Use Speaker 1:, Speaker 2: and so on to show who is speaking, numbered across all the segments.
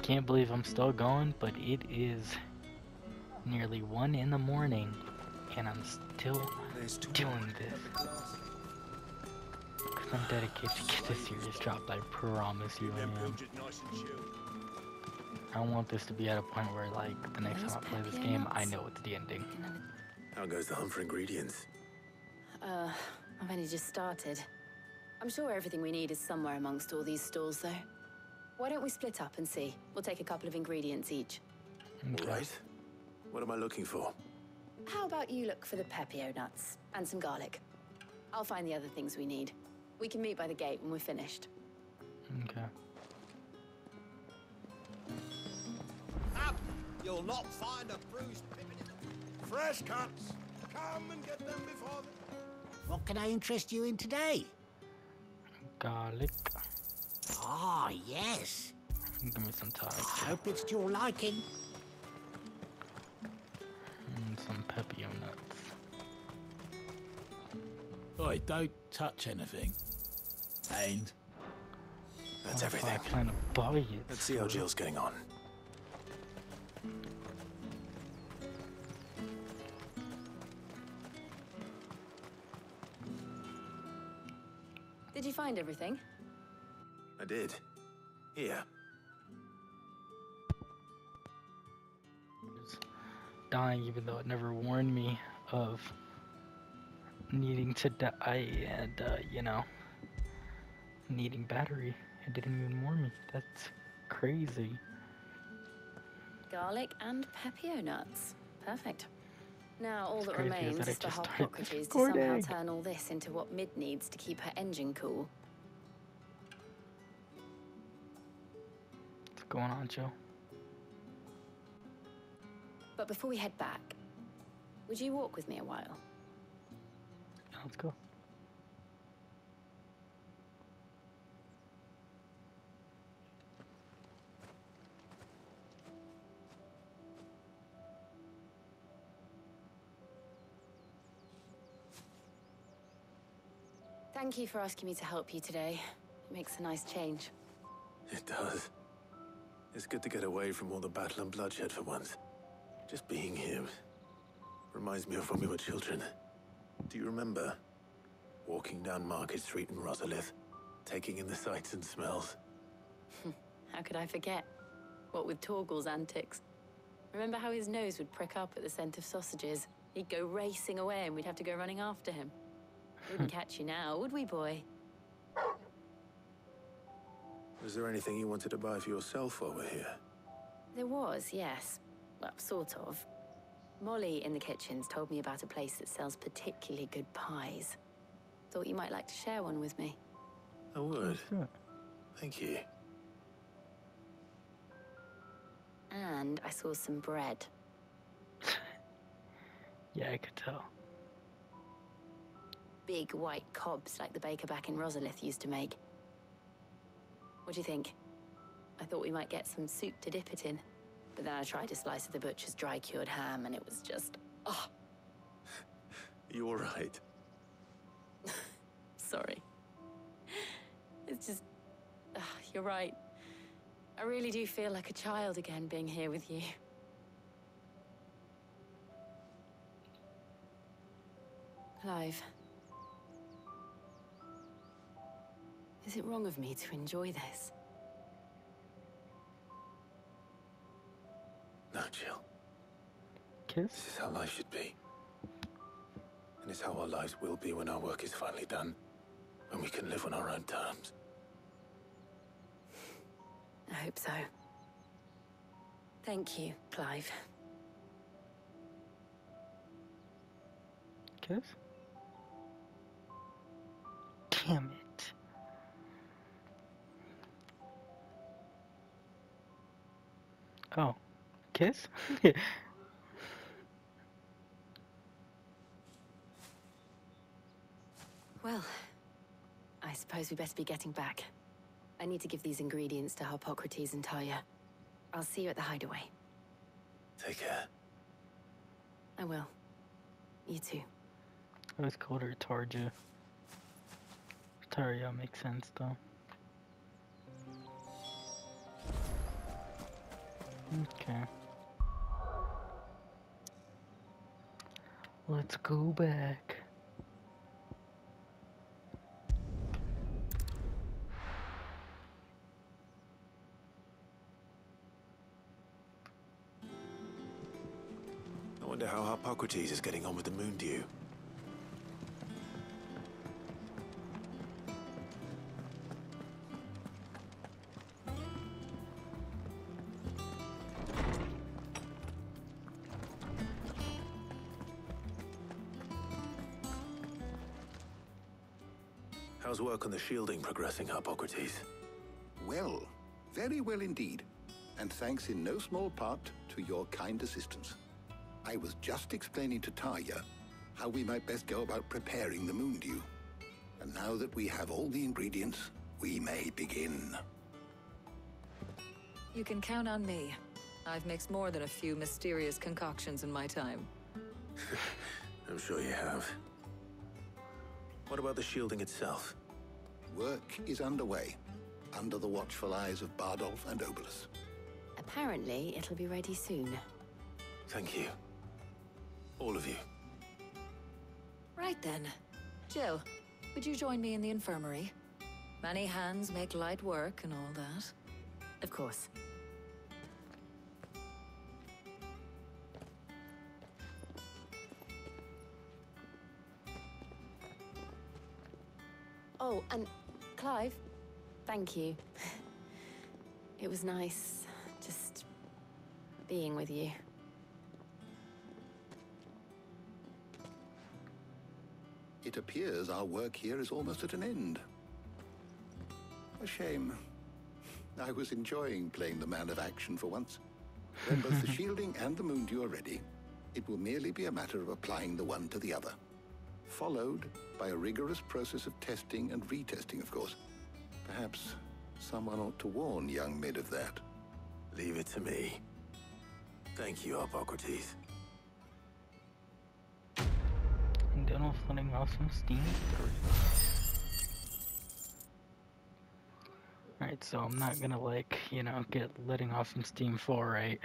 Speaker 1: can't believe I'm still going, but it is nearly 1 in the morning, and I'm still doing this. Because I'm dedicated to get this series dropped, I promise you I am. I don't want this to be at a point where, like, the next time I play this game, I know it's the ending.
Speaker 2: How goes the hunt for ingredients?
Speaker 3: I've only just started. I'm sure everything we need is somewhere amongst all these stalls, though. Why don't we split up and see? We'll take a couple of ingredients each.
Speaker 1: Okay.
Speaker 2: All right. What am I looking for?
Speaker 3: How about you look for the pepio nuts and some garlic? I'll find the other things we need. We can meet by the gate when we're finished.
Speaker 1: Okay.
Speaker 4: Up! You'll not find a bruised pippin in the... Fresh cuts! Come and get them before the...
Speaker 5: What can I interest you in today?
Speaker 1: Garlic.
Speaker 5: Ah, yes.
Speaker 1: Give me some time.
Speaker 5: I hope it's to your liking.
Speaker 1: And some pepio nuts.
Speaker 6: Oi, don't touch anything. And
Speaker 2: That's
Speaker 1: I
Speaker 2: everything.
Speaker 1: plan to buy it.
Speaker 2: Let's see how Jill's getting on.
Speaker 3: Did you find everything?
Speaker 2: I did. Here.
Speaker 1: Dying, even though it never warned me of needing to die and, you know, needing battery. It didn't even warn me. That's crazy.
Speaker 3: Garlic and pepio nuts. Perfect. Now all that
Speaker 1: crazy is
Speaker 3: remains
Speaker 1: that I
Speaker 3: is for
Speaker 1: just started
Speaker 3: Hippocrates to somehow
Speaker 1: recording.
Speaker 3: turn all this into what Mid needs to keep her engine cool.
Speaker 1: What's going on, Joe?
Speaker 3: But before we head back, would you walk with me a while?
Speaker 1: Yeah, let's go.
Speaker 3: Thank you for asking me to help you today. It makes a nice change.
Speaker 2: It does. It's good to get away from all the battle and bloodshed for once. Just being here reminds me of when we were children. Do you remember? Walking down Market Street in Rosalith, taking in the sights and smells.
Speaker 3: How could I forget? What with Torgal's antics. Remember how his nose would prick up at the scent of sausages? He'd go racing away and we'd have to go running after him. Wouldn't catch you now, would we, boy?
Speaker 2: Was there anything you wanted to buy for yourself while we're here?
Speaker 3: There was, yes. Well, sort of. Molly in the kitchens told me about a place that sells particularly good pies. Thought you might like to share one with me.
Speaker 2: I would.
Speaker 1: Sure.
Speaker 2: Thank you.
Speaker 3: And I saw some bread.
Speaker 1: Yeah, I could tell.
Speaker 3: Big white cobs like the baker back in Rosalith used to make. What do you think? I thought we might get some soup to dip it in. But then I tried a slice of the butcher's dry-cured ham and it was just... oh,
Speaker 2: You all right?
Speaker 3: sorry. It's just... you're right. I really do feel like a child again being here with you. Clive. Is it wrong of me to enjoy this?
Speaker 2: No, Jill.
Speaker 1: Kiss?
Speaker 2: This is how life should be. And it's how our lives will be when our work is finally done. When we can live on our own terms.
Speaker 3: I hope so. Thank you, Clive.
Speaker 1: Kiss? Damn it. Oh. Kiss?
Speaker 3: Well, I suppose we better be getting back. I need to give these ingredients to Hippocrates and Talia. I'll see you at the hideaway.
Speaker 2: Take care.
Speaker 3: I will. You too.
Speaker 1: I was called her Tarja. Tarja makes sense though. Okay. Let's go back.
Speaker 2: I wonder how Hippocrates is getting on with the moon dew. How's work on the shielding progressing, Hippocrates?
Speaker 7: Well, very well indeed. And thanks in no small part to your kind assistance. I was just explaining to Tarja how we might best go about preparing the moon dew. And now that we have all the ingredients, we may begin.
Speaker 8: You can count on me. I've mixed more than a few mysterious concoctions in my time.
Speaker 2: I'm sure you have. What about the shielding itself?
Speaker 7: Work is underway, under the watchful eyes of Bardolph and Obolus.
Speaker 3: Apparently, it'll be ready soon.
Speaker 2: Thank you. All of you.
Speaker 8: Right then. Jill, would you join me in the infirmary? Many hands make light work and all that.
Speaker 3: Of course. Oh, and Clive, thank you. It was nice just being with you.
Speaker 7: It appears our work here is almost at an end. A shame. I was enjoying playing the man of action for once. When both the shielding and the moon dew are ready, it will merely be a matter of applying the one to the other. Followed by a rigorous process of testing and retesting, of course. Perhaps someone ought to warn young Mid of that.
Speaker 2: Leave it to me. Thank you, Hippocrates.
Speaker 1: Done with letting off some steam. Alright, so I'm not gonna, like, you know, get letting off some steam full, right?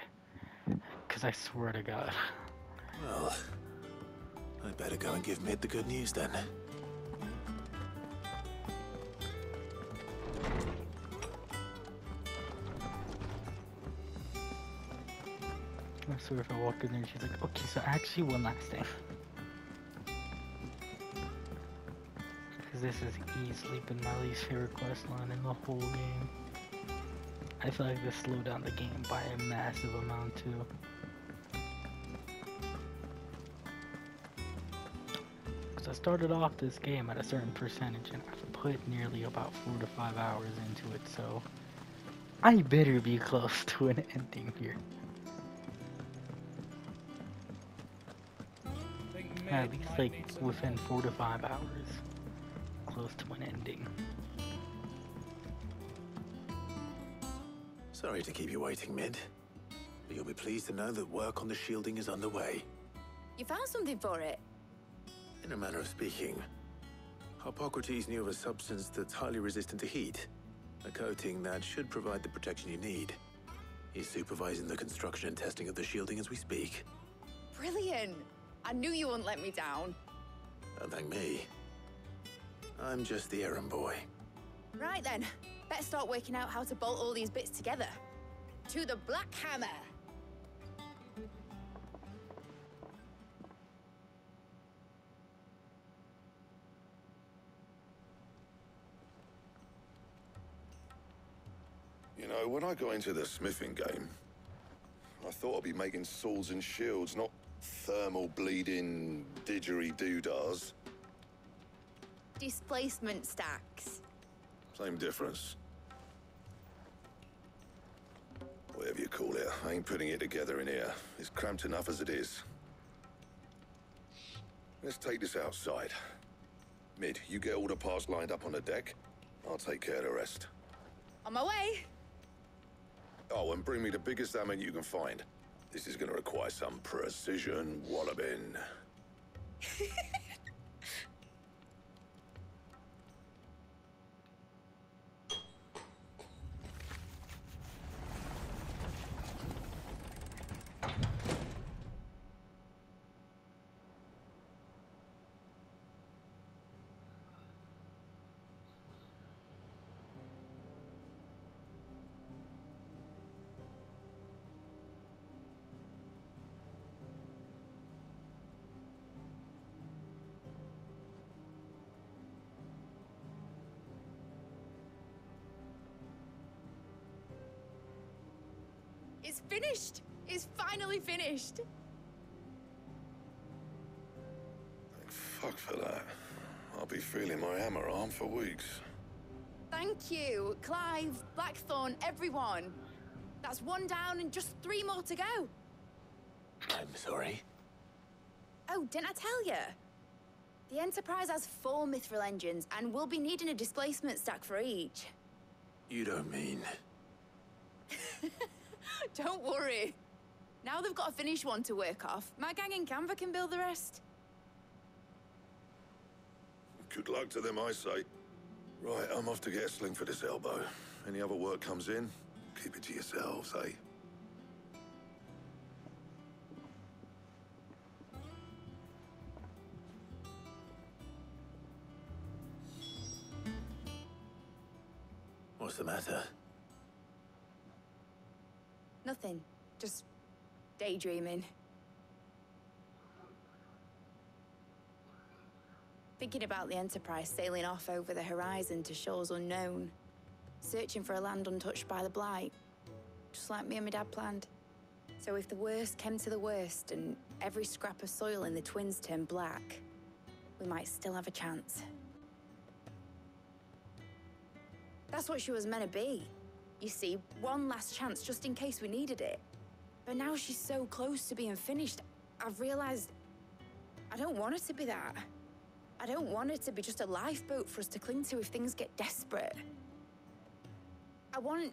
Speaker 1: Because I swear to God.
Speaker 2: Well, I'd better go and give Mid the good news then.
Speaker 1: I swear if I walk in there, she's like, okay, so actually one last thing. Because this has easily been my least favorite quest line in the whole game. I feel like this slowed down the game by a massive amount too. Because I started off this game at a certain percentage and I've put nearly about 4 to 5 hours into it, so I better be close to an ending here. At least like within 4 to 5 hours. Close to an ending.
Speaker 2: Sorry to keep you waiting, Mid. But you'll be pleased to know that work on the shielding is underway.
Speaker 3: You found something for it?
Speaker 2: In a manner of speaking, Hippocrates knew of a substance that's highly resistant to heat. A coating that should provide the protection you need. He's supervising the construction and testing of the shielding as we speak.
Speaker 9: Brilliant! I knew you wouldn't let me down.
Speaker 2: Don't thank me. I'm just the errand boy.
Speaker 9: Right then, better start working out how to bolt all these bits together. To the Black Hammer!
Speaker 10: You know, when I got into the smithing game, I thought I'd be making swords and shields, not thermal bleeding didgeridoo-dahs.
Speaker 9: Displacement stacks.
Speaker 10: Same difference. Whatever you call it, I ain't putting it together in here. It's cramped enough as it is. Let's take this outside. Mid, you get all the parts lined up on the deck. I'll take care of the rest.
Speaker 9: On my way!
Speaker 10: Oh, and bring me the biggest hammer you can find. This is gonna require some precision walloping.
Speaker 9: It's finished! It's finally finished!
Speaker 10: Thank fuck for that. I'll be feeling my hammer arm for weeks.
Speaker 9: Thank you, Clive, Blackthorn, everyone. That's one down and just 3 more to go.
Speaker 2: I'm sorry.
Speaker 9: Oh, didn't I tell you? The Enterprise has 4 mithril engines, and we'll be needing a displacement stack for each.
Speaker 2: You don't mean...
Speaker 9: Don't worry. Now they've got a finished one to work off, my gang in Canva can build the rest.
Speaker 10: Good luck to them, I say. Right, I'm off to get a sling for this elbow. Any other work comes in, keep it to yourselves, eh?
Speaker 2: What's the matter?
Speaker 9: Nothing. Just daydreaming. Thinking about the Enterprise sailing off over the horizon to shores unknown. Searching for a land untouched by the Blight. Just like me and my dad planned. So if the worst came to the worst and every scrap of soil in the Twins turned black, we might still have a chance. That's what she was meant to be. You see, one last chance just in case we needed it. But now she's so close to being finished, I've realized I don't want it to be that. I don't want it to be just a lifeboat for us to cling to if things get desperate. I want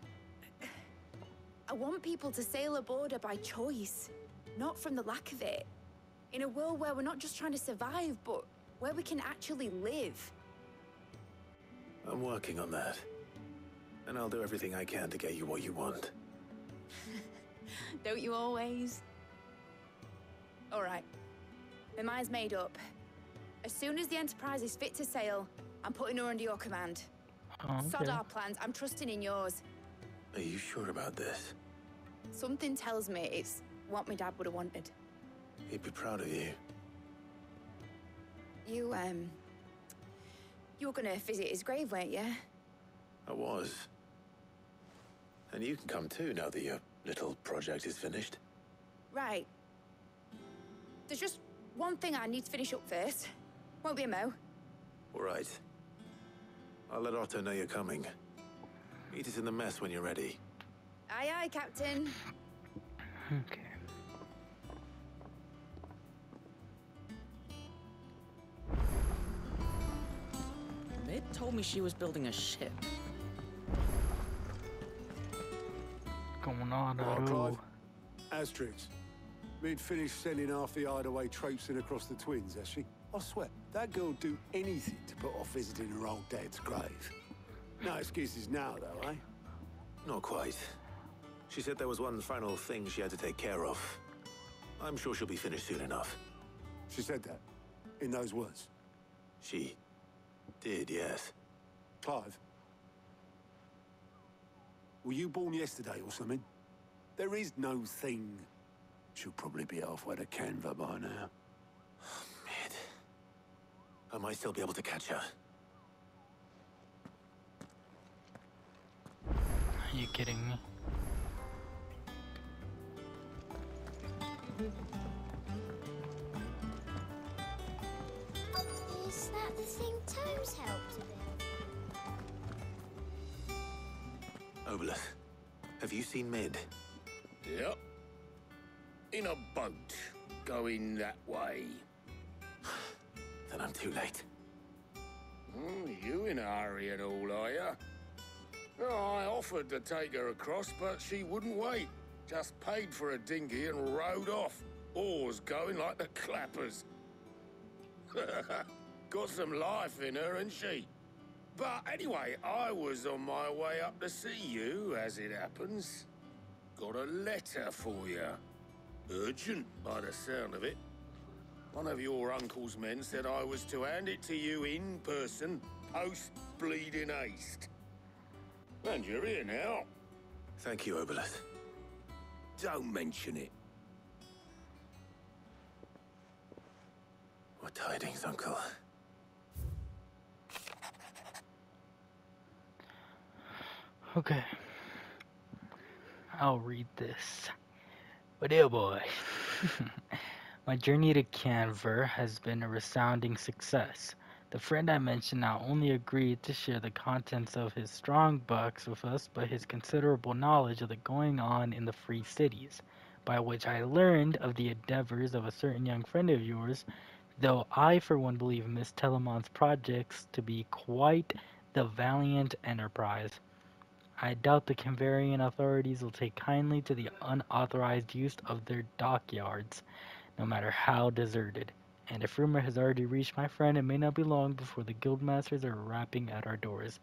Speaker 9: people to sail aboard her by choice, not from the lack of it. In a world where we're not just trying to survive, but where we can actually live.
Speaker 2: I'm working on that. And I'll do everything I can to get you what you want.
Speaker 9: Don't you always? All right. My mind's made up. As soon as the Enterprise is fit to sail, I'm putting her under your command.
Speaker 1: Okay.
Speaker 9: Sod our plans, I'm trusting in yours.
Speaker 2: Are you sure about this?
Speaker 9: Something tells me it's what my dad would have wanted.
Speaker 2: He'd be proud of you.
Speaker 9: You were gonna visit his grave, weren't you?
Speaker 2: I was. And you can come too now that your little project is finished.
Speaker 9: Right. There's just one thing I need to finish up first. Won't be a mo.
Speaker 2: All right. I'll let Otto know you're coming. Meet us in the mess when you're ready.
Speaker 9: Aye, aye, Captain.
Speaker 1: Okay.
Speaker 11: Mid told me she was building a ship.
Speaker 1: Going on,
Speaker 4: Right,
Speaker 1: Aru.
Speaker 4: Clive. Asterix. Mid finished sending half the hideaway traipsing across the Twins, has she? I swear, that girl'd do anything to put off visiting her old dad's grave. No excuses now, though, eh?
Speaker 2: Not quite. She said there was one final thing she had to take care of. I'm sure she'll be finished soon enough.
Speaker 4: She said that, in those words.
Speaker 2: She did, yes.
Speaker 4: Clive, were you born yesterday or something? There is no thing. She'll probably be halfway to Canva by now.
Speaker 2: Mid. I might still be able to catch her.
Speaker 1: Are you kidding me?
Speaker 12: Is that the thing Tomes helped to build?
Speaker 2: Obolus, have you seen Mid?
Speaker 6: Yep. In a boat, going that way.
Speaker 2: Then I'm too late.
Speaker 6: You in a hurry and all, are ya? Oh, I offered to take her across, but she wouldn't wait. Just paid for a dinghy and rowed off. Oars going like the clappers. Got some life in her, ain't she? But anyway, I was on my way up to see you, as it happens. Got a letter for you. Urgent, by the sound of it. One of your uncle's men said I was to hand it to you in person, post-bleeding haste. And you're here now.
Speaker 2: Thank you, Obolus.
Speaker 6: Don't mention it.
Speaker 2: What tidings, Uncle?
Speaker 1: Okay. I'll read this. But dear boy, my journey to Canver has been a resounding success. The friend I mentioned not only agreed to share the contents of his strong box with us, but his considerable knowledge of the going on in the free cities, by which I learned of the endeavors of a certain young friend of yours, though I for one believe Miss Telemon's projects to be quite the valiant enterprise. I doubt the Canvarian authorities will take kindly to the unauthorized use of their dockyards, no matter how deserted. And if rumor has already reached my friend, it may not be long before the guildmasters are rapping at our doors.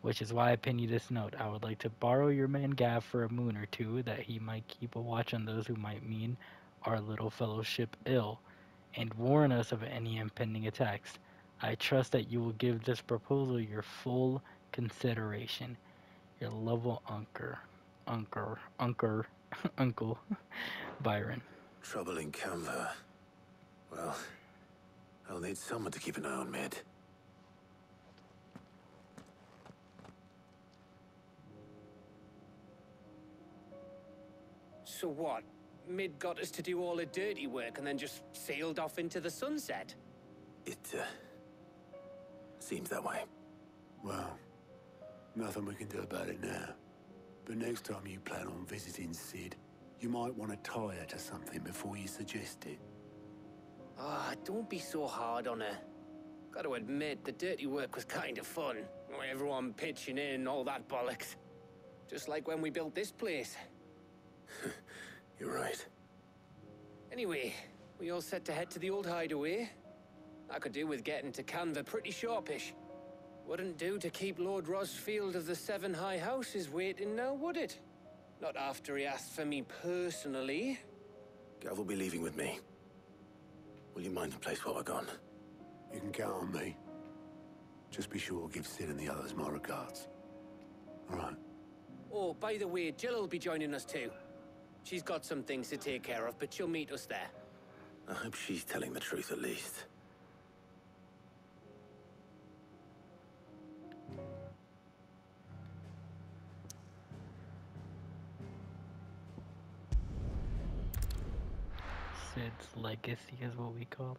Speaker 1: Which is why I pin you this note. I would like to borrow your man Gav for a moon or two, that he might keep a watch on those who might mean our little fellowship ill, and warn us of any impending attacks. I trust that you will give this proposal your full consideration. Your lovable uncle, Byron.
Speaker 2: Trouble in Canva. Well, I'll need someone to keep an eye on Mid.
Speaker 13: So what? Mid got us to do all the dirty work and then just sailed off into the sunset?
Speaker 2: It, seems that way.
Speaker 4: Well, nothing we can do about it now. But next time you plan on visiting Sid, you might want to tie her to something before you suggest it.
Speaker 13: Ah, don't be so hard on her. Gotta admit, the dirty work was kind of fun. Everyone pitching in and all that bollocks. Just like when we built this place.
Speaker 2: You're right.
Speaker 13: Anyway, we all set to head to the old hideaway. I could do with getting to Canva pretty sharpish. Wouldn't do to keep Lord Rosfield of the Seven High Houses waiting now, would it? Not after he asked for me personally.
Speaker 2: Gav will be leaving with me. Will you mind the place while we're gone?
Speaker 4: You can count on me. Just be sure to give Sid and the others my regards. All right.
Speaker 13: Oh, by the way, Jill will be joining us too. She's got some things to take care of, but she'll meet us there.
Speaker 2: I hope she's telling the truth at least.
Speaker 1: Sid's legacy is what we call it.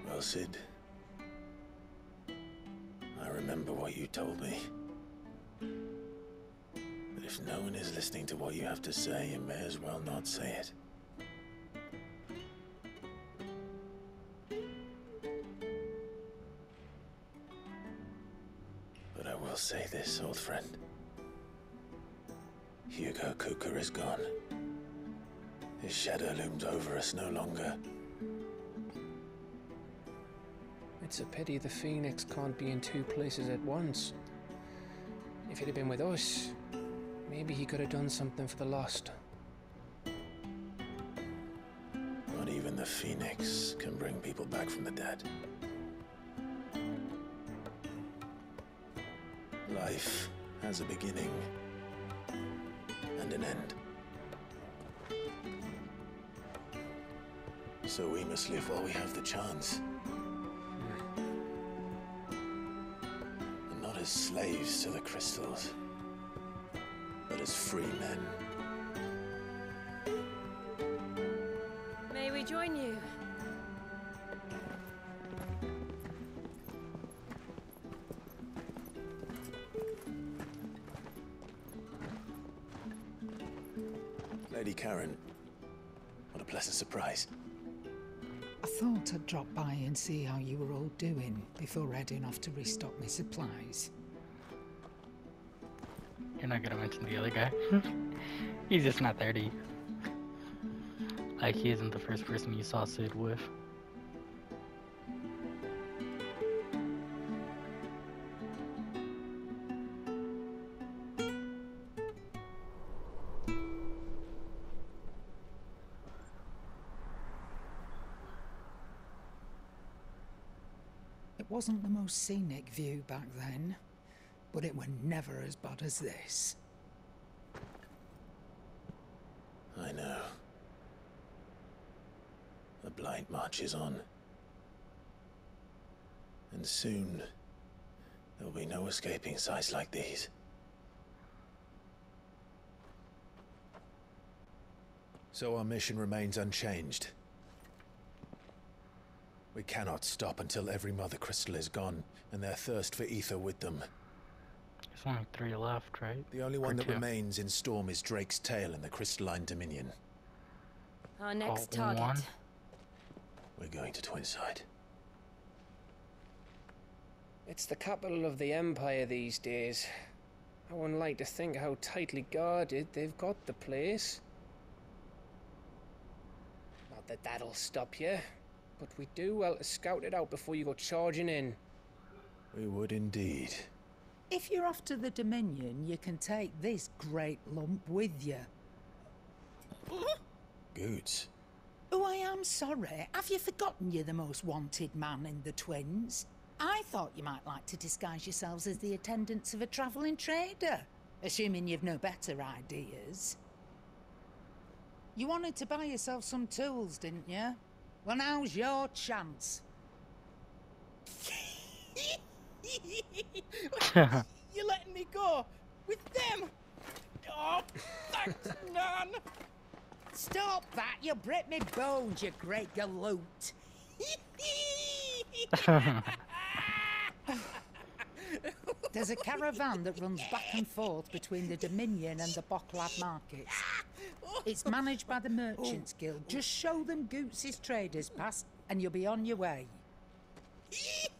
Speaker 2: Well, Sid, I remember what you told me. But if no one is listening to what you have to say, you may as well not say it. But I will say this, old friend. Hugo Kuka is gone. His shadow looms over us no longer.
Speaker 13: It's a pity the Phoenix can't be in two places at once. If he'd have been with us, maybe he could have done something for the lost.
Speaker 2: Not even the Phoenix can bring people back from the dead. Life has a beginning and an end. So we must live while we have the chance. And not as slaves to the crystals, but as free men.
Speaker 14: May we join you?
Speaker 2: Lady Karen, what a pleasant surprise.
Speaker 15: I thought I'd drop by and see how you were all doing before heading off to restock my supplies.
Speaker 1: You're not gonna mention the other guy? He's just not there to you. Like, he isn't the first person you saw Sid with.
Speaker 15: It wasn't the most scenic view back then, but it were never as bad as this.
Speaker 2: I know. The Blight marches on. And soon, there'll be no escaping sights like these. So our mission remains unchanged. We cannot stop until every Mother Crystal is gone, and their thirst for ether with them.
Speaker 1: There's only 3 left, right?
Speaker 2: The only one
Speaker 1: Or
Speaker 2: that
Speaker 1: 2.
Speaker 2: remains in Storm is Drake's Tail in the Crystalline Dominion.
Speaker 3: Our next
Speaker 1: Oh,
Speaker 3: target.
Speaker 1: one.
Speaker 2: We're going to Twinside.
Speaker 13: It's the capital of the Empire these days. I wouldn't like to think how tightly guarded they've got the place. Not that that'll stop you, but we do well to scout it out before you go charging in.
Speaker 2: We would indeed.
Speaker 15: If you're off to the Dominion, you can take this great lump with you.
Speaker 2: Goods.
Speaker 15: Oh, I am sorry. Have you forgotten you're the most wanted man in the Twins? I thought you might like to disguise yourselves as the attendants of a travelling trader, assuming you've no better ideas. You wanted to buy yourself some tools, didn't you? Well, now's your chance.
Speaker 14: You're letting me go with them? Oh, thanks, Nan.
Speaker 15: Stop that! You'll break me bones, you great galoot. There's a caravan that runs back and forth between the Dominion and the Bocklad markets. It's managed by the Merchants Guild. Just show them Goots' traders pass and you'll be on your way.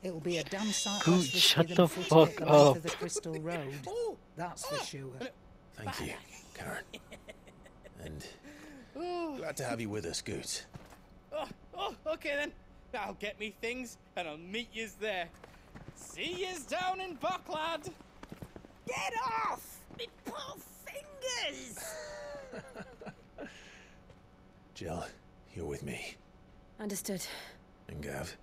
Speaker 15: It'll be a damn sight
Speaker 1: Goot,
Speaker 15: less risky
Speaker 1: shut
Speaker 15: than
Speaker 1: the
Speaker 15: footing
Speaker 1: fuck
Speaker 15: it the length
Speaker 1: up.
Speaker 15: of the Crystal Road. That's for sure.
Speaker 2: Thank you, Karen. And glad to have you with us, Goots.
Speaker 14: Oh, okay then. I'll get me things and I'll meet yous there. See yous down in Bocklad.
Speaker 5: Get off! Me poor fingers!
Speaker 2: Jill, you're with me.
Speaker 3: Understood.
Speaker 2: And Gav,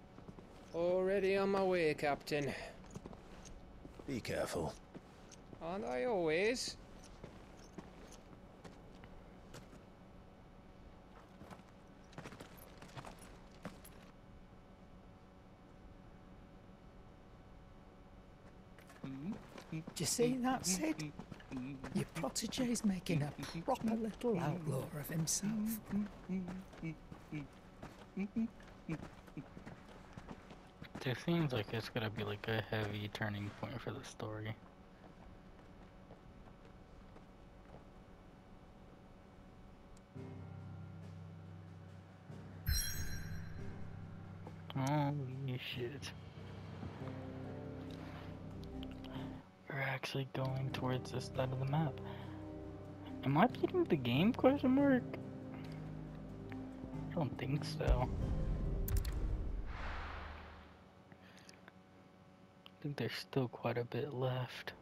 Speaker 13: Already on my way, Captain.
Speaker 2: be careful.
Speaker 13: Aren't I always?
Speaker 15: Do you see that, Sid? Your protege's making a proper little outlaw of himself.
Speaker 1: It seems like it's gonna be like a heavy turning point for the story. Holy shit. We're actually going towards this side of the map. Am I beating the game, question mark? I don't think so. I think there's still quite a bit left.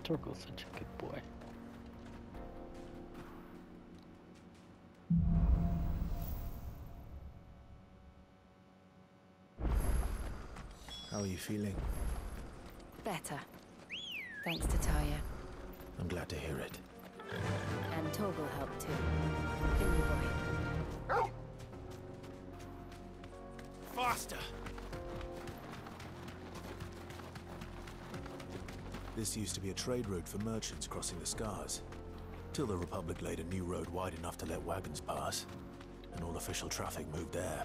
Speaker 1: Torgo's such a good boy.
Speaker 2: How are you feeling?
Speaker 3: Better. Thanks to Talia.
Speaker 2: I'm glad to hear it.
Speaker 3: And Torgal helped too. Good new boy.
Speaker 14: Faster!
Speaker 2: This used to be a trade route for merchants crossing the Scars. Till the Republic laid a new road wide enough to let wagons pass. And all official traffic moved there.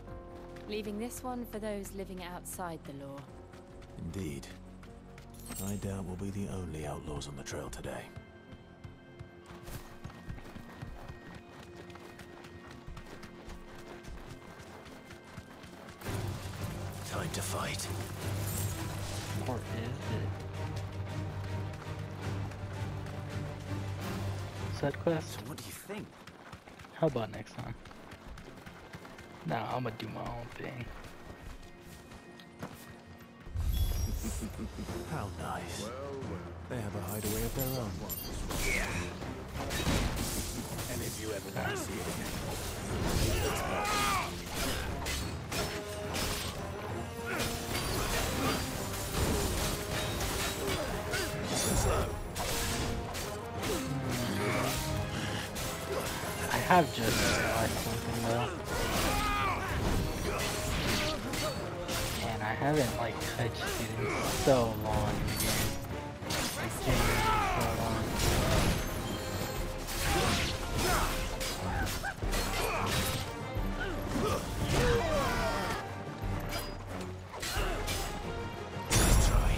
Speaker 3: Leaving this one for those living outside the law.
Speaker 2: Indeed. I doubt we'll be the only outlaws on the trail today. Time to fight.
Speaker 1: Or is it? Side quest.
Speaker 16: So what do you think?
Speaker 1: How about next time? Nah, I'm gonna do my own thing.
Speaker 2: How nice. They have a hideaway of their own.
Speaker 6: Yeah. And if you ever want to see it again, it's not.
Speaker 1: I have just realized something though. And I haven't like touched it in so long in the game. Like genuinely so long.
Speaker 2: Let's try.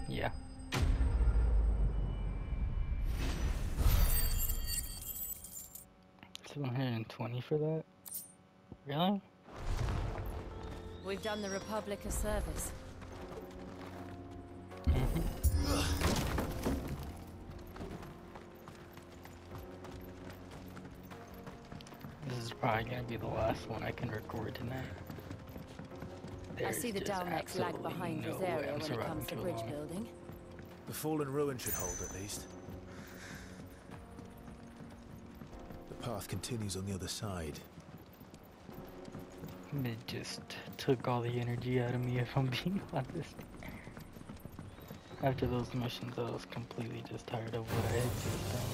Speaker 1: Yeah. $720 for that? Really?
Speaker 3: We've done the Republic a service.
Speaker 1: This is probably gonna be the last one I can record tonight.
Speaker 3: I see the
Speaker 1: There's just
Speaker 3: Dalmex lag
Speaker 1: absolutely
Speaker 3: behind
Speaker 1: no
Speaker 3: this
Speaker 1: way
Speaker 3: area
Speaker 1: I'm
Speaker 3: when it
Speaker 1: surviving
Speaker 3: comes to
Speaker 1: too
Speaker 3: bridge
Speaker 1: long.
Speaker 3: building.
Speaker 2: The fallen ruin should hold at least. The path continues on the other side.
Speaker 1: It just took all the energy out of me, if I'm being honest. After those missions, I was completely just tired of what I had just done.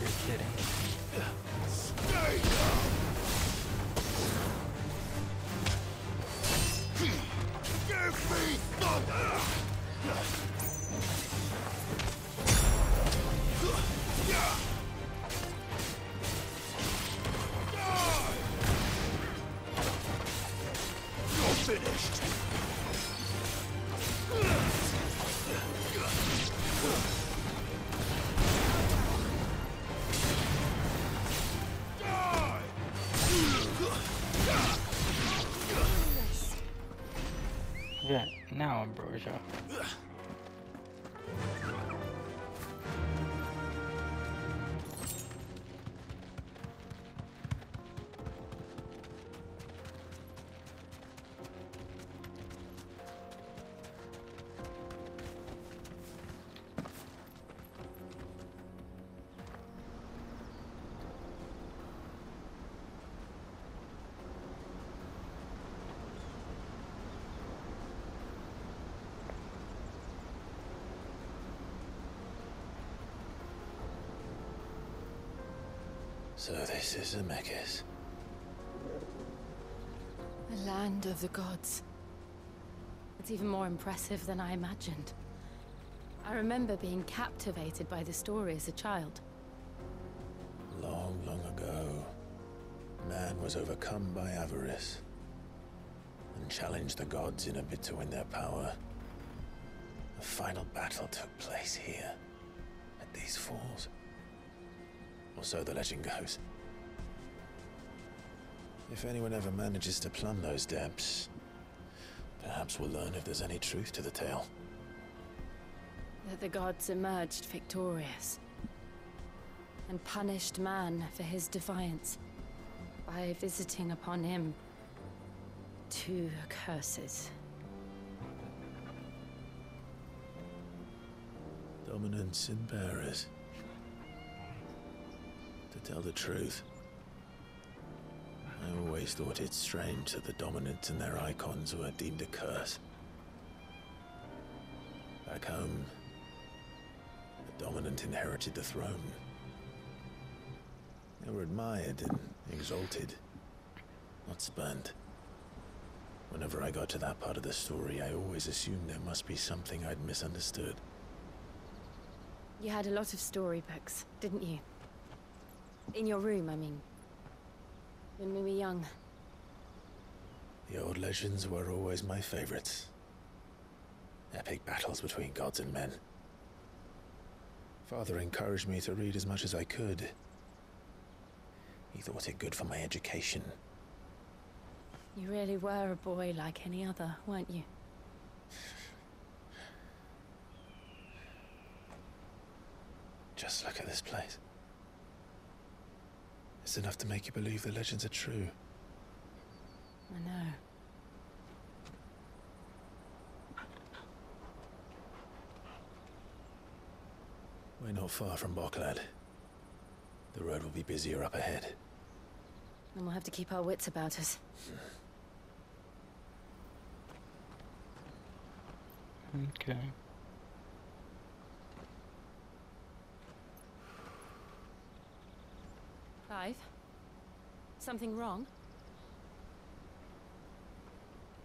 Speaker 1: You're kidding.
Speaker 6: Give me thunder! You're finished.
Speaker 1: Yeah, now Ambrosia.
Speaker 2: So this is Zemeckis.
Speaker 3: The land of the gods. It's even more impressive than I imagined. I remember being captivated by the story as a child.
Speaker 2: Long, long ago, man was overcome by avarice and challenged the gods in a bid to win their power. The final battle took place here, at these falls. Or so the legend goes. If anyone ever manages to plumb those depths, perhaps we'll learn if there's any truth to the tale.
Speaker 3: That the gods emerged victorious and punished man for his defiance by visiting upon him 2 curses.
Speaker 2: Dominants and bearers. To tell the truth, I always thought it strange that the dominants and their icons were deemed a curse. Back home, the dominant inherited the throne. They were admired and exalted, not spurned. Whenever I got to that part of the story, I always assumed there must be something I'd misunderstood.
Speaker 3: You had a lot of storybooks, didn't you? In your room, I mean. When we were young.
Speaker 2: The old legends were always my favorites. Epic battles between gods and men. Father encouraged me to read as much as I could. He thought it good for my education.
Speaker 3: You really were a boy like any other, weren't you?
Speaker 2: Just look at this place. It's enough to make you believe the legends are true.
Speaker 3: I know.
Speaker 2: We're not far from Boklad. The road will be busier up ahead.
Speaker 3: And we'll have to keep our wits about us.
Speaker 1: Okay.
Speaker 3: Clive? Something wrong?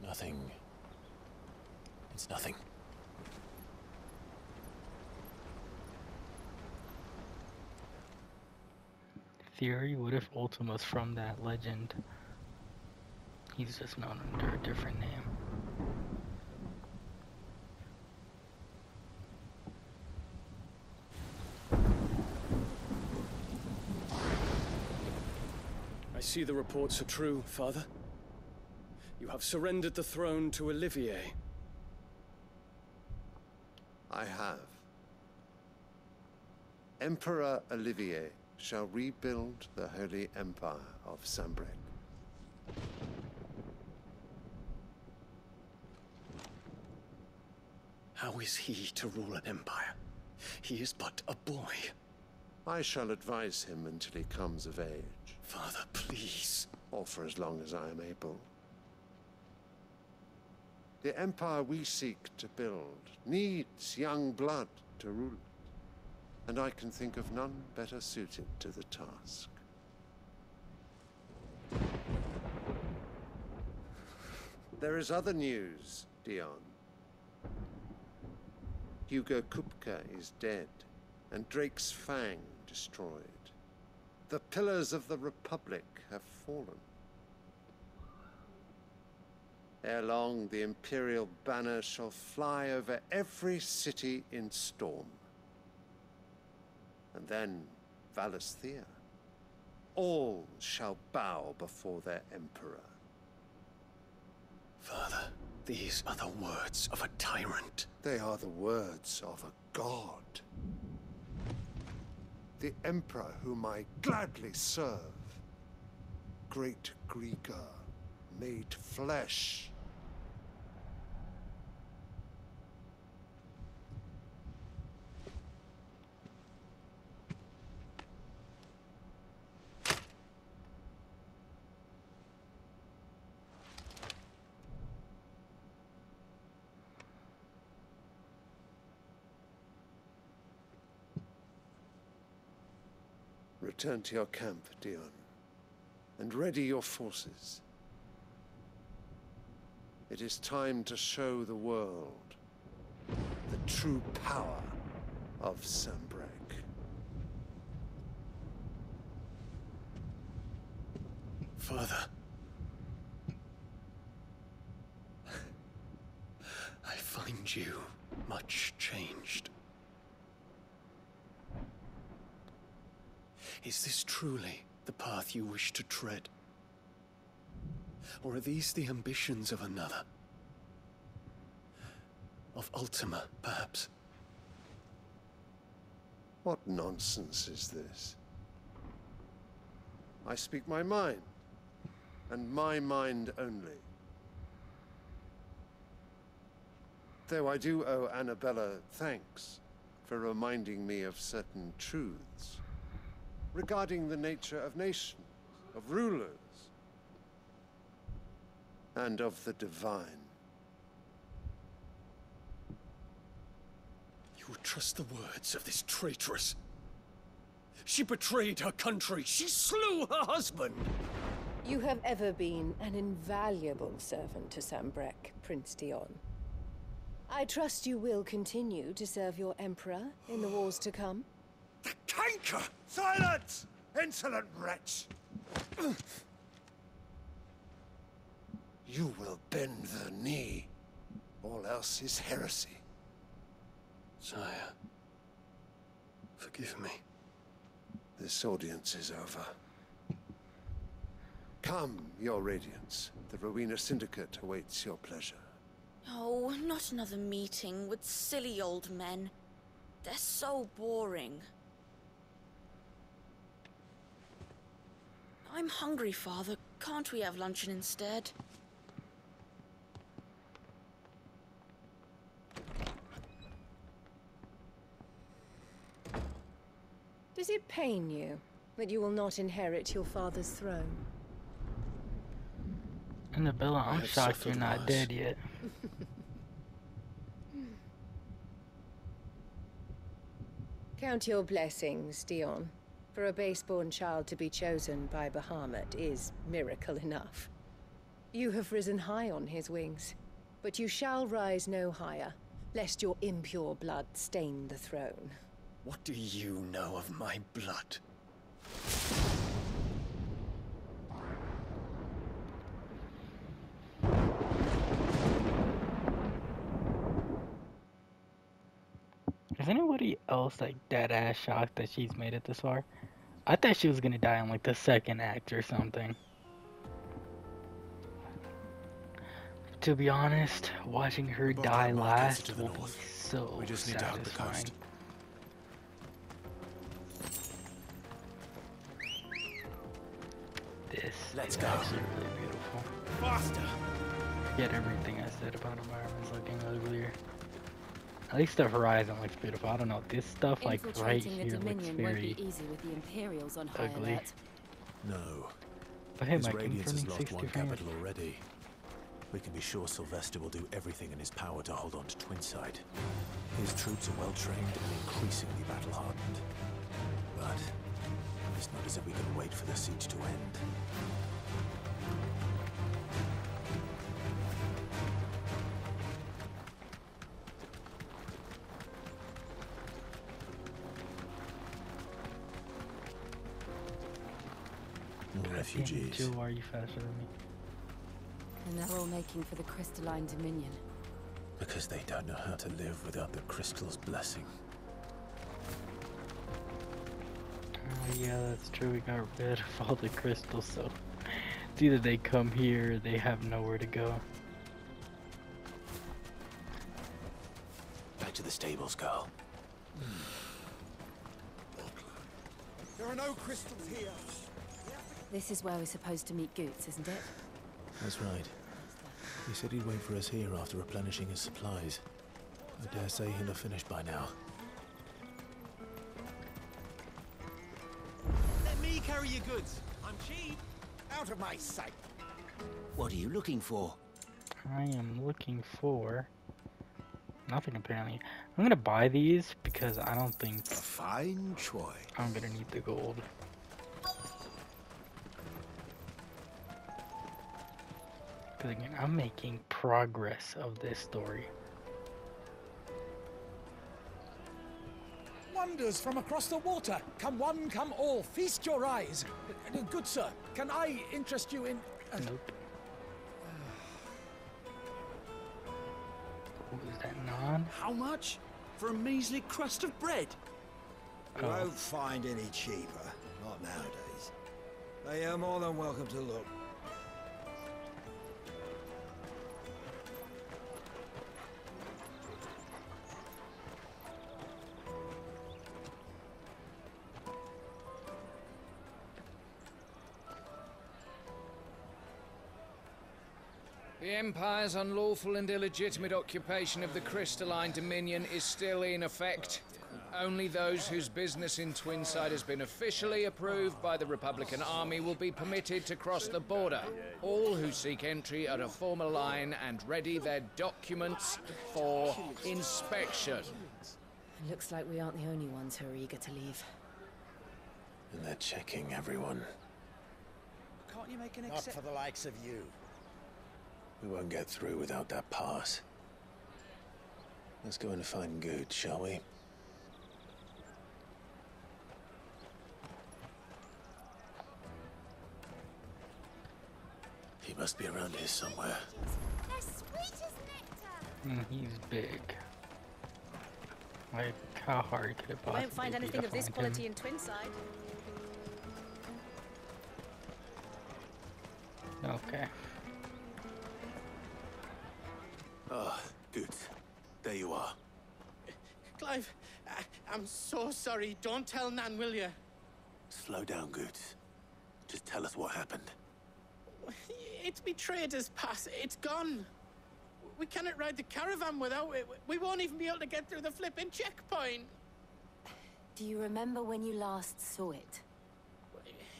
Speaker 2: Nothing. It's nothing.
Speaker 1: Theory, what if Ultima's from that legend? He's just known under a different name.
Speaker 16: I see the reports are true, Father. You have surrendered the throne to Olivier.
Speaker 4: I have. Emperor Olivier shall rebuild the Holy Empire of Sanbreque.
Speaker 16: How is he to rule an empire? He is but a boy.
Speaker 4: I shall advise him until he comes of age.
Speaker 16: Father, please.
Speaker 4: Or for as long as I am able. The empire we seek to build needs young blood to rule it. And I can think of none better suited to the task. There is other news, Dion. Hugo Kupka is dead, and Drake's Fang destroyed. The pillars of the Republic have fallen. Ere long, the Imperial banner shall fly over every city in Storm. And then Valisthea. All shall bow before their emperor.
Speaker 16: Father, these are the words of a tyrant.
Speaker 4: They are the words of a god. The emperor whom I gladly serve. Great Grieger, made flesh. Return to your camp, Dion, and ready your forces. It is time to show the world the true power of Sanbreque.
Speaker 16: Father. I find you much changed. Is this truly the path you wish to tread? Or are these the ambitions of another? Of Ultima, perhaps?
Speaker 17: What nonsense is this? I speak my mind, and my mind only. Though I do owe Annabella thanks for reminding me of certain truths regarding the nature of nations, of rulers, and of the divine.
Speaker 16: You would trust the words of this traitress? She betrayed her country. She slew her husband.
Speaker 18: You have ever been an invaluable servant to Sambrek, Prince Dion. I trust you will continue to serve your Emperor in the wars to come.
Speaker 17: The canker! Silence! Insolent wretch! You will bend the knee. All else is heresy.
Speaker 16: Sire, forgive me.
Speaker 17: This audience is over. Come, your Radiance. The Rowena Syndicate awaits your pleasure.
Speaker 19: Oh, not another meeting with silly old men. They're so boring. I'm hungry, Father. Can't we have luncheon instead?
Speaker 18: Does it pain you that you will not inherit your father's throne?
Speaker 1: Annabella, I'm shocked you're not dead yet.
Speaker 18: Count your blessings, Dion. For a base-born child to be chosen by Bahamut is miracle enough. You have risen high on his wings, but you shall rise no higher, lest your impure blood stain the throne.
Speaker 16: What do you know of my blood?
Speaker 1: Is anybody else like dead ass shocked that she's made it this far? I thought she was gonna die in like the second act or something. To be honest, watching her die last will be so satisfying. This is actually really beautiful.
Speaker 14: Faster!
Speaker 1: Forget everything I said about environments looking uglier. At least the horizon looks beautiful. I don't know, this stuff like right here looks very
Speaker 3: won't be easy with the Imperials on high
Speaker 1: ugly.
Speaker 3: alert.
Speaker 2: No.
Speaker 1: But hey,
Speaker 2: His
Speaker 1: my
Speaker 2: Radiance has lost
Speaker 1: 60
Speaker 2: one
Speaker 1: frames.
Speaker 2: capital already. We can be sure Sylvester will do everything in his power to hold on to Twinside. His troops are well trained and increasingly battle-hardened. But it's not as if we can wait for the siege to end. Refugees.
Speaker 1: Jill, why are you faster than me?
Speaker 3: And they're all making for the crystalline dominion.
Speaker 2: Because they don't know how to live without the crystal's blessing.
Speaker 1: Oh yeah, that's true. We got rid of all the crystals, so it's either they come here or they have nowhere to go.
Speaker 2: Back to the stables, girl.
Speaker 4: There are no crystals here.
Speaker 3: This is where we're supposed to meet Goots, isn't it?
Speaker 2: That's right. He said he'd wait for us here after replenishing his supplies. I dare say he'll have finished by now.
Speaker 14: Let me carry your goods. I'm cheap. Out of my sight.
Speaker 20: What are you looking for?
Speaker 1: I am looking for nothing apparently. I'm gonna buy these because I don't think
Speaker 20: a fine choice.
Speaker 1: I'm gonna need the gold. Because again, I'm making progress of this story.
Speaker 21: Wonders from across the water. Come one, come all. Feast your eyes. Good sir, can I interest you in...
Speaker 1: Nope. What was that, non?
Speaker 20: How much? For a measly crust of bread?
Speaker 21: You won't find any cheaper. Not nowadays. They are more than welcome to look.
Speaker 8: The Empire's unlawful and illegitimate occupation of the Crystalline Dominion is still in effect. Only those whose business in Twinside has been officially approved by the Republican Army will be permitted to cross the border. All who seek entry are to form a line and ready their documents for inspection.
Speaker 3: Looks like we aren't the only ones who are eager to leave.
Speaker 2: And they're checking everyone.
Speaker 21: Can't you make an
Speaker 20: Not for the likes of you.
Speaker 2: We won't get through without that pass. Let's go and find Good, shall we? He must be around here somewhere.
Speaker 12: They're sweet as nectar.
Speaker 1: He's big. Like, how hard could it possibly
Speaker 22: Won't find
Speaker 1: be
Speaker 22: anything
Speaker 1: to
Speaker 22: of this
Speaker 1: find
Speaker 22: quality
Speaker 1: him?
Speaker 22: in Twinside.
Speaker 1: Okay.
Speaker 2: Oh, Good. There you are.
Speaker 14: Clive, I'm so sorry. Don't tell Nan, will you?
Speaker 2: Slow down, Good. Just tell us what happened.
Speaker 14: It's me trader's pass. It's gone. We cannot ride the caravan without it. We won't even be able to get through the flipping checkpoint.
Speaker 3: Do you remember when you last saw it?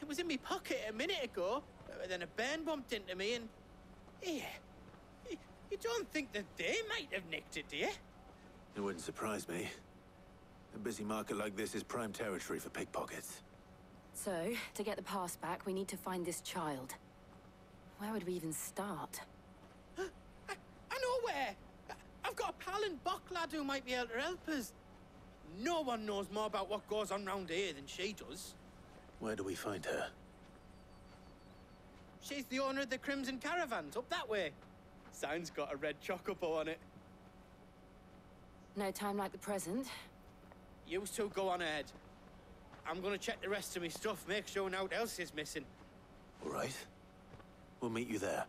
Speaker 14: It was in my pocket a minute ago. Then a bairn bumped into me and... Yeah. You don't think that they might have nicked it, do you?
Speaker 2: It wouldn't surprise me. A busy market like this is prime territory for pickpockets.
Speaker 3: So, to get the pass back, we need to find this child. Where would we even start?
Speaker 14: I know where! I've got a pal in Bock lad who might be able to help us. No one knows more about what goes on round here than she does.
Speaker 2: Where do we find her?
Speaker 14: She's the owner of the Crimson Caravans, up that way. Sign's got a red chocobo on it.
Speaker 3: No time like the present.
Speaker 14: You two go on ahead. I'm gonna check the rest of my stuff, make sure no else is missing.
Speaker 2: All right. We'll meet you there.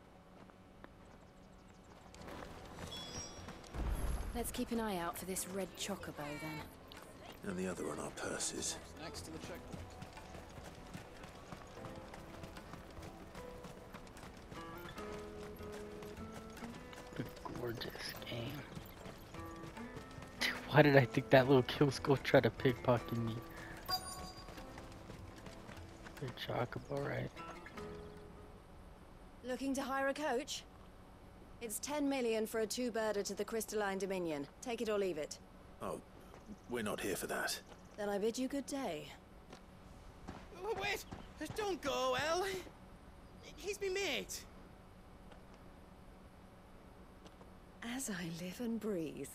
Speaker 3: Let's keep an eye out for this red chocobo, then.
Speaker 2: And the other on our purses.
Speaker 16: Next to the checkpoint.
Speaker 1: Gorgeous game. Why did I think that little kill skull tried to pickpocket me? Good chocobo, right?
Speaker 18: Looking to hire a coach? It's 10 million for a two-birder to the Crystalline Dominion. Take it or leave it.
Speaker 2: Oh, we're not here for that.
Speaker 18: Then I bid you good day.
Speaker 14: Oh, wait! Don't go, El. He's me mate.
Speaker 18: As I live and breathe.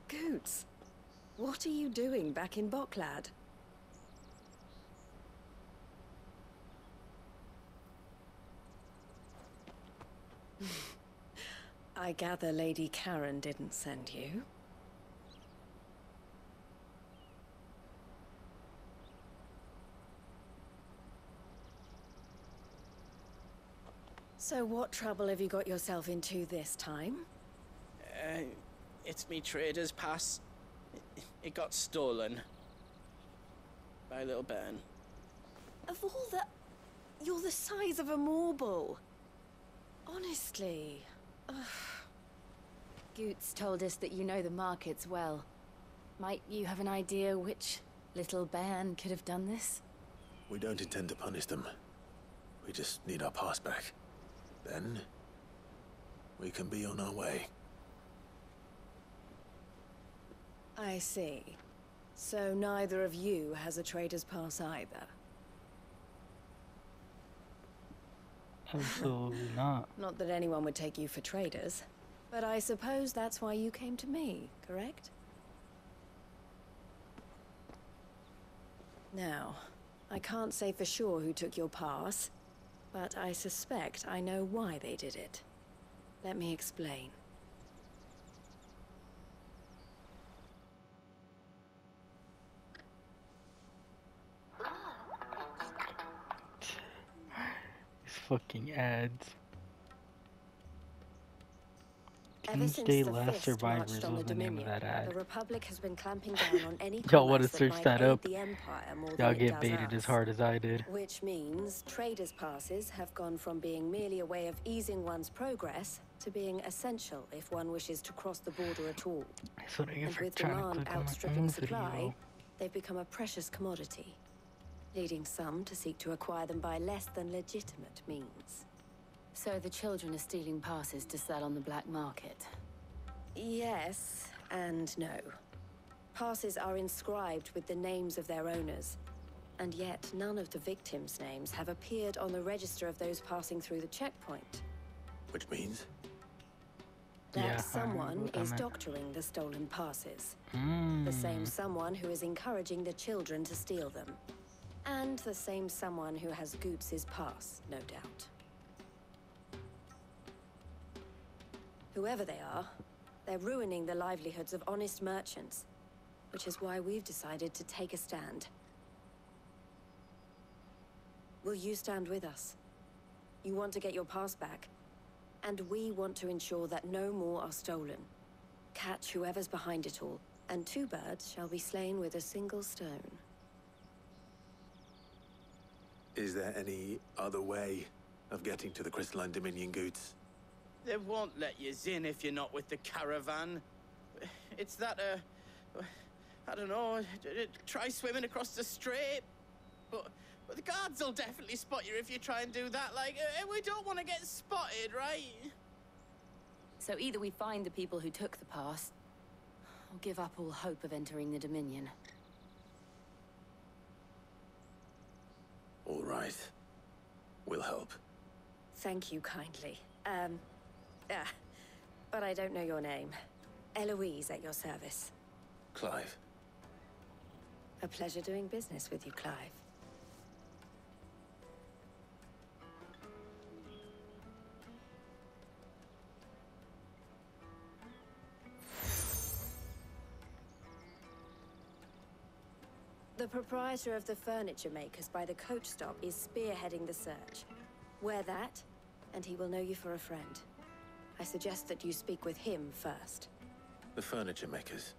Speaker 18: Goots, what are you doing back in Bocklad? I gather Lady Karen didn't send you. So what trouble have you got yourself into this time?
Speaker 14: It's me trader's pass. It got stolen. By a little bairn.
Speaker 18: Of all the... You're the size of a marble. Honestly. Ugh.
Speaker 3: Goots told us that you know the markets well. Might you have an idea which little bairn could have done this?
Speaker 2: We don't intend to punish them. We just need our pass back. Then, we can be on our way.
Speaker 18: I see. So neither of you has a trader's pass either?
Speaker 1: Absolutely not.
Speaker 18: Not that anyone would take you for traders, but I suppose that's why you came to me, correct? Now, I can't say for sure who took your pass, but I suspect I know why they did it. Let me explain.
Speaker 1: These fucking ads.
Speaker 9: Ever since
Speaker 1: Doomsday
Speaker 9: the
Speaker 1: Last
Speaker 9: Fist
Speaker 1: Survivors
Speaker 9: marched on
Speaker 1: was
Speaker 9: the
Speaker 1: the name of
Speaker 9: Dominion,
Speaker 1: that ad.
Speaker 9: the Republic has been clamping down on any
Speaker 1: Y'all wanna
Speaker 9: commerce that
Speaker 1: search
Speaker 9: might
Speaker 1: that
Speaker 9: aid
Speaker 1: up?
Speaker 9: the Empire more
Speaker 1: Y'all
Speaker 9: than it
Speaker 1: get
Speaker 9: does
Speaker 1: baited as
Speaker 9: us.
Speaker 1: hard as I did.
Speaker 9: Which means traders' passes have gone from being merely a way of easing one's progress to being essential if one wishes to cross the border at all.
Speaker 1: That's what I get
Speaker 9: And
Speaker 1: for
Speaker 9: with
Speaker 1: trying to
Speaker 9: demand
Speaker 1: click on my
Speaker 9: outstripping
Speaker 1: own
Speaker 9: supply,
Speaker 1: video.
Speaker 9: they've become a precious commodity, leading some to seek to acquire them by less than legitimate means.
Speaker 3: So the children are stealing passes to sell on the black market.
Speaker 9: Yes and no. Passes are inscribed with the names of their owners, and yet none of the victims' names have appeared on the register of those passing through the checkpoint.
Speaker 2: Which means?
Speaker 9: That someone is doctoring the stolen passes. The same someone who is encouraging the children to steal them. And the same someone who has Goots' pass, no doubt. Whoever they are, they're ruining the livelihoods of honest merchants, which is why we've decided to take a stand. Will you stand with us? You want to get your pass back, and we want to ensure that no more are stolen. Catch whoever's behind it all, and 2 birds shall be slain with a single stone.
Speaker 2: Is there any other way of getting to the Crystalline Dominion Goods?
Speaker 14: They won't let you in if you're not with the caravan. It's that, I don't know, try swimming across the strait. But the guards will definitely spot you if you try and do that. Like, we don't want to get spotted, right?
Speaker 3: So either we find the people who took the pass, or give up all hope of entering the Dominion.
Speaker 2: All right. We'll help.
Speaker 9: Thank you kindly. But I don't know your name. Eloise at your service.
Speaker 2: Clive.
Speaker 9: A pleasure doing business with you, Clive. The proprietor of the furniture makers by the coach stop is spearheading the search. Wear that, and he will know you for a friend. I suggest that you speak with him first.
Speaker 2: The furniture makers.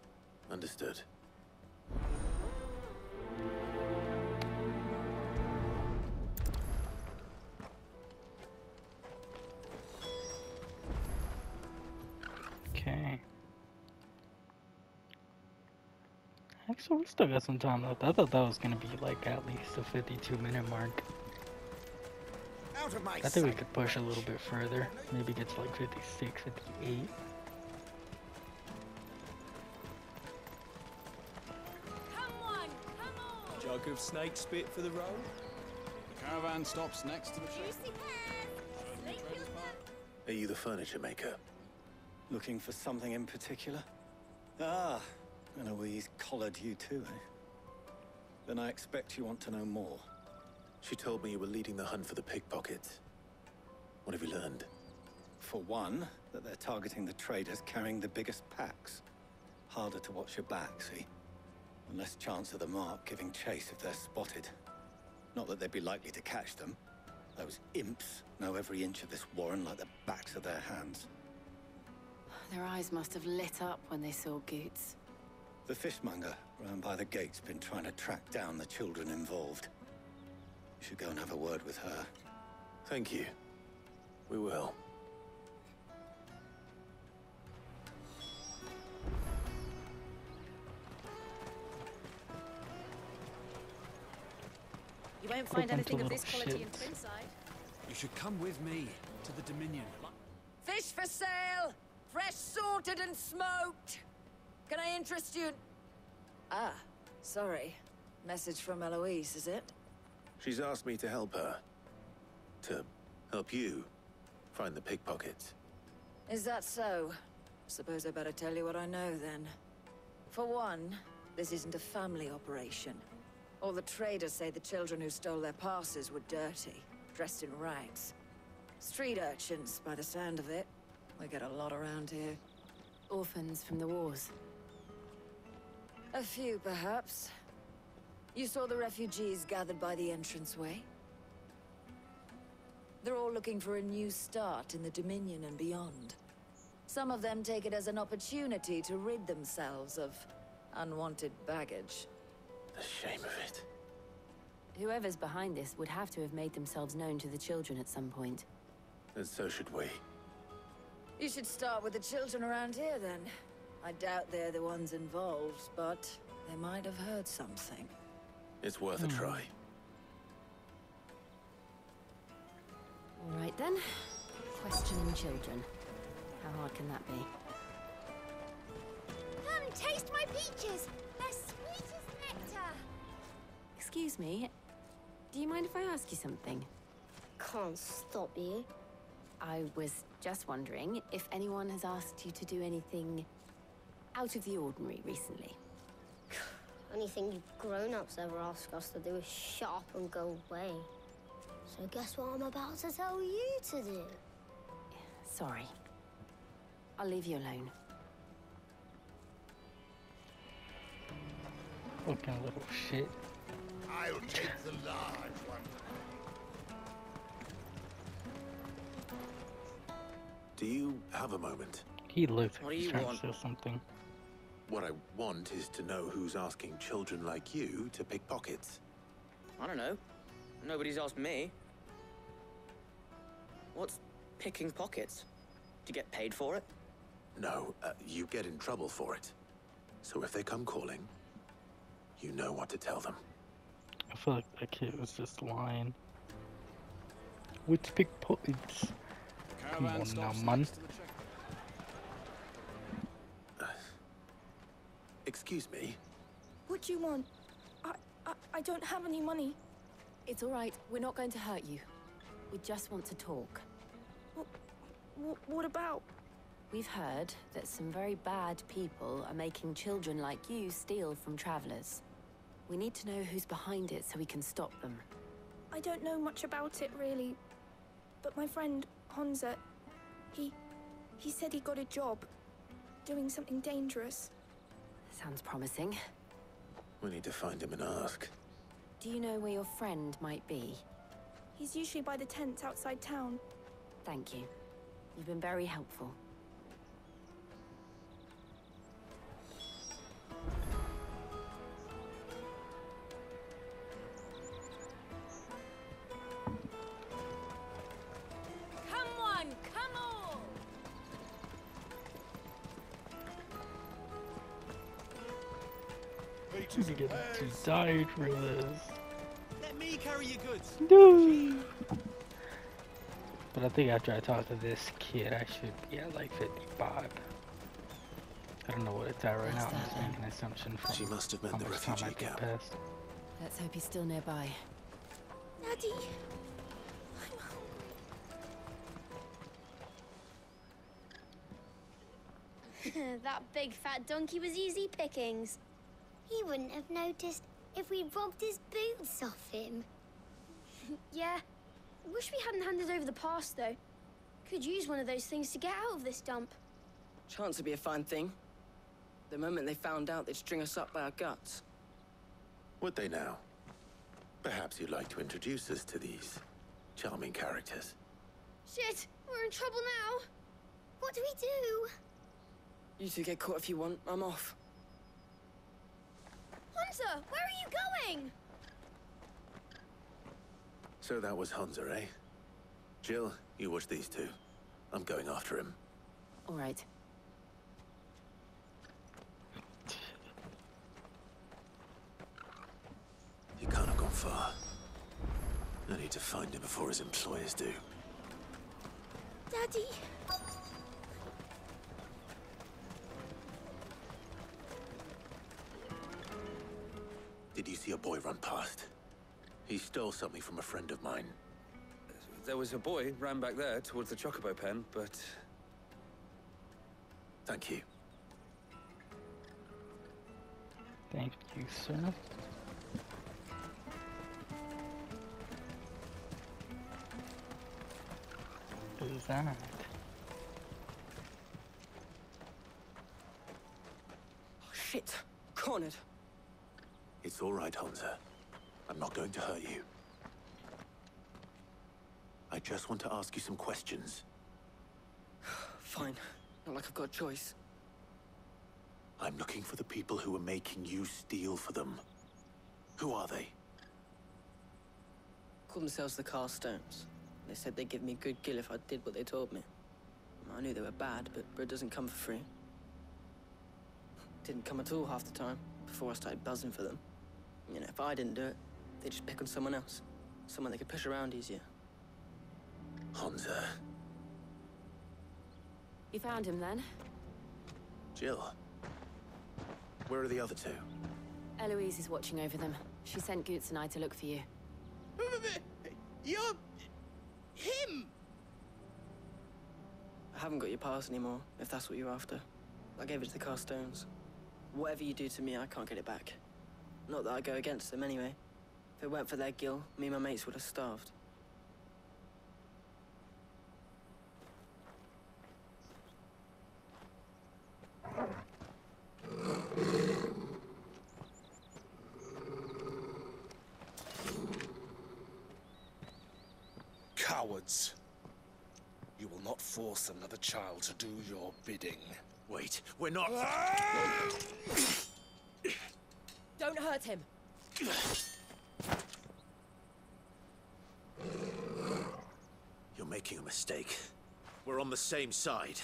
Speaker 2: Understood.
Speaker 1: Okay. Actually, we still got some time left. I thought that was gonna be like at least the 52-minute mark.
Speaker 21: Out of my
Speaker 1: I think we
Speaker 21: sight.
Speaker 1: could push a little bit further. Maybe get to like 56, 58.
Speaker 20: Jug of snake spit for the road. The caravan stops next to the ship.
Speaker 2: Are you the furniture maker?
Speaker 7: Looking for something in particular? Ah, Eloise collared you too, eh? Then I expect you want to know more.
Speaker 2: She told me you were leading the hunt for the pickpockets. What have you learned?
Speaker 7: For one, that they're targeting the traders carrying the biggest packs. Harder to watch your back, see? And less chance of the mark giving chase if they're spotted. Not that they'd be likely to catch them. Those imps know every inch of this warren like the backs of their hands.
Speaker 3: Their eyes must have lit up when they saw Goots.
Speaker 7: The fishmonger round by the gate's been trying to track down the children involved. You should go and have a word with her.
Speaker 2: Thank you. We will.
Speaker 22: You won't find
Speaker 1: Open to
Speaker 22: anything of
Speaker 1: little
Speaker 22: this quality in
Speaker 1: shits.
Speaker 22: Twinside.
Speaker 20: You should come with me to the Dominion.
Speaker 23: Fish for sale! Fresh sorted and smoked! Can I interest you? Ah, sorry. Message from Eloise, is it?
Speaker 2: She's asked me to help her. To help you find the pickpockets.
Speaker 23: Is that so? Suppose I better tell you what I know then. For one, this isn't a family operation. All the traders say the children who stole their passes were dirty, dressed in rags. Street urchins, by the sound of it. We get a lot around here.
Speaker 3: Orphans from the wars.
Speaker 23: A few, perhaps. You saw the refugees gathered by the entranceway? They're all looking for a new start in the Dominion and beyond. Some of them take it as an opportunity to rid themselves of unwanted baggage.
Speaker 2: The shame of it.
Speaker 3: Whoever's behind this would have to have made themselves known to the children at some point.
Speaker 2: And so should we.
Speaker 23: You should start with the children around here, then. I doubt they're the ones involved, but they might have heard something.
Speaker 2: It's worth a try.
Speaker 3: All right, then. Questioning children. How hard can that be?
Speaker 12: Come, taste my peaches. They're sweet as nectar.
Speaker 3: Excuse me. Do you mind if I ask you something?
Speaker 12: Can't stop you.
Speaker 3: I was just wondering if anyone has asked you to do anything out of the ordinary recently.
Speaker 12: Anything you grown-ups ever ask us to do is shut up and go away. So guess what I'm about to tell you to do?
Speaker 3: Sorry. I'll leave you alone.
Speaker 1: Fucking little shit.
Speaker 6: I'll take the large one.
Speaker 2: Do you have a moment?
Speaker 1: He looked
Speaker 6: What
Speaker 1: like
Speaker 6: do
Speaker 1: he's
Speaker 6: you
Speaker 1: trying
Speaker 6: want?
Speaker 1: to say something.
Speaker 2: What I want is to know who's asking children like you to pick pockets.
Speaker 13: I don't know. Nobody's asked me. What's picking pockets? Do you get paid for it?
Speaker 2: No, you get in trouble for it. So if they come calling, you know what to tell them.
Speaker 1: I feel like that kid was just lying. Which pickpockets? Come on now, man.
Speaker 2: Excuse me?
Speaker 10: What do you want? I don't have any money.
Speaker 3: It's all right. We're not going to hurt you. We just want to talk.
Speaker 10: What about?
Speaker 3: We've heard that some very bad people are making children like you steal from travelers. We need to know who's behind it so we can stop them.
Speaker 10: I don't know much about it, really. But my friend, Honza, he said he got a job doing something dangerous.
Speaker 3: Sounds promising.
Speaker 2: We need to find him and ask.
Speaker 3: Do you know where your friend might be?
Speaker 10: He's usually by the tents outside town.
Speaker 3: Thank you. You've been very helpful.
Speaker 12: Come on, come on!
Speaker 1: You get to die for this.
Speaker 21: Let me carry your goods.
Speaker 1: No. But I think after I talk to this kid, I should be at like 55. I don't know what it's at right now. I'm just making an assumption from
Speaker 2: She must have meant
Speaker 1: how
Speaker 2: the
Speaker 1: much time I
Speaker 2: refugee
Speaker 1: get
Speaker 2: camp.
Speaker 1: past.
Speaker 3: Let's hope he's still nearby.
Speaker 10: Daddy!
Speaker 12: That big fat donkey was easy pickings. He wouldn't have noticed if we robbed his boots off him.
Speaker 11: Yeah. Wish we hadn't handed over the pass, though. Could use one of those things to get out of this dump.
Speaker 14: Chance would be a fine thing. The moment they found out, they'd string us up by our guts.
Speaker 2: Would they now? Perhaps you'd like to introduce us to these charming characters.
Speaker 11: Shit, we're in trouble now.
Speaker 12: What do we do?
Speaker 14: You two get caught if you want. I'm off.
Speaker 11: Hunter, where are you going?
Speaker 2: So that was Hunter, eh? Jill, you watch these two. I'm going after him.
Speaker 3: All right.
Speaker 2: He can't have gone far. I need to find him before his employers do.
Speaker 10: Daddy!
Speaker 2: Did you see a boy run past? He stole something from a friend of mine.
Speaker 20: There was a boy ran back there towards the chocobo pen, but...
Speaker 2: Thank you.
Speaker 1: Thank you, sir. Who's that?
Speaker 14: Oh, shit. Cornered.
Speaker 2: It's all right, Hunter. I'm not going to hurt you. I just want to ask you some questions.
Speaker 14: Fine.
Speaker 5: Not like I've got a choice.
Speaker 2: I'm looking for the people who are making you steal for them. Who are they?
Speaker 5: Called themselves the Carstones. They said they'd give me good gill if I did what they told me. I knew they were bad, but bread doesn't come for free. Didn't come at all half the time, before I started buzzing for them. You know, if I didn't do it, they'd just pick on someone else. Someone they could push around easier.
Speaker 2: Hansa.
Speaker 3: You found him then?
Speaker 2: Jill. Where are the other two?
Speaker 3: Eloise is watching over them. She sent Goots and I to look for you.
Speaker 14: You're... him!
Speaker 5: I haven't got your pass anymore, if that's what you're after. I gave it to the Carstones. Whatever you do to me, I can't get it back. Not that I go against them anyway. If it weren't for their gill, me and my mates would have starved.
Speaker 21: Cowards. You will not force another child to do your bidding.
Speaker 2: Wait, we're not...
Speaker 15: Don't hurt him.
Speaker 2: You're making a mistake. We're on the same side.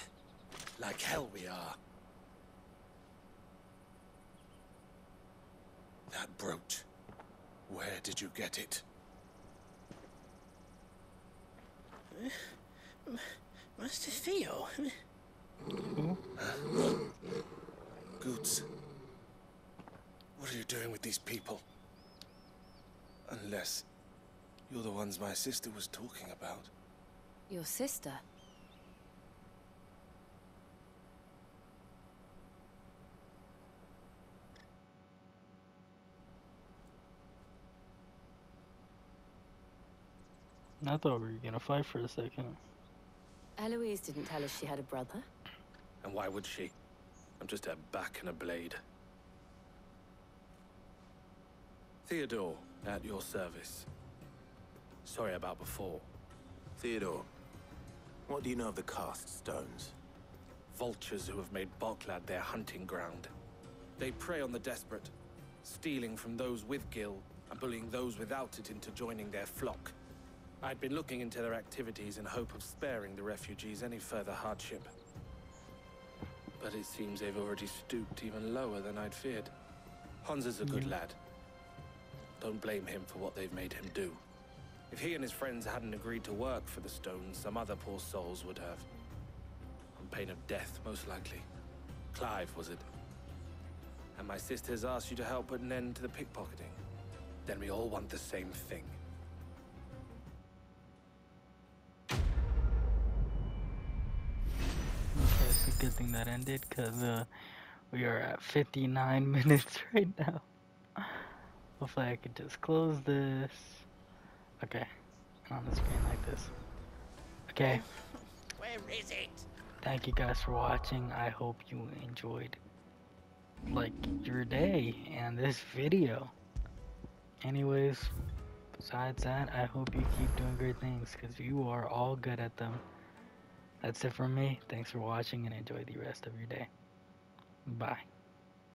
Speaker 21: Like hell we are. That brooch. Where did you get it?
Speaker 5: Master Theo?
Speaker 21: Goots. What are you doing with these people? Unless you're the ones my sister was talking about.
Speaker 3: Your sister?
Speaker 1: I thought we were gonna fight for a second.
Speaker 3: Eloise didn't tell us she had a brother.
Speaker 16: And why would she? I'm just her back and a blade. Theodore, at your service. Sorry about before.
Speaker 2: Theodore, what do you know of the cast stones?
Speaker 16: Vultures who have made Boklad their hunting ground. They prey on the desperate, stealing from those with gil and bullying those without it into joining their flock. I'd been looking into their activities in hope of sparing the refugees any further hardship. But it seems they've already stooped even lower than I'd feared. Hansa's a good lad. Don't blame him for what they've made him do. If he and his friends hadn't agreed to work for the stones, some other poor souls would have. On pain of death, most likely. Clive, was it? And my sisters asked you to help put an end to the pickpocketing. Then we all want the same thing.
Speaker 1: Okay, it's a good thing that ended, because we are at 59 minutes right now. Hopefully I could just close this. Okay, on the screen like this. Okay.
Speaker 14: Where is it?
Speaker 1: Thank you guys for watching. I hope you enjoyed, like, your day and this video. Anyways, besides that, I hope you keep doing great things, because you are all good at them. That's it from me. Thanks for watching and enjoy the rest of your day. Bye.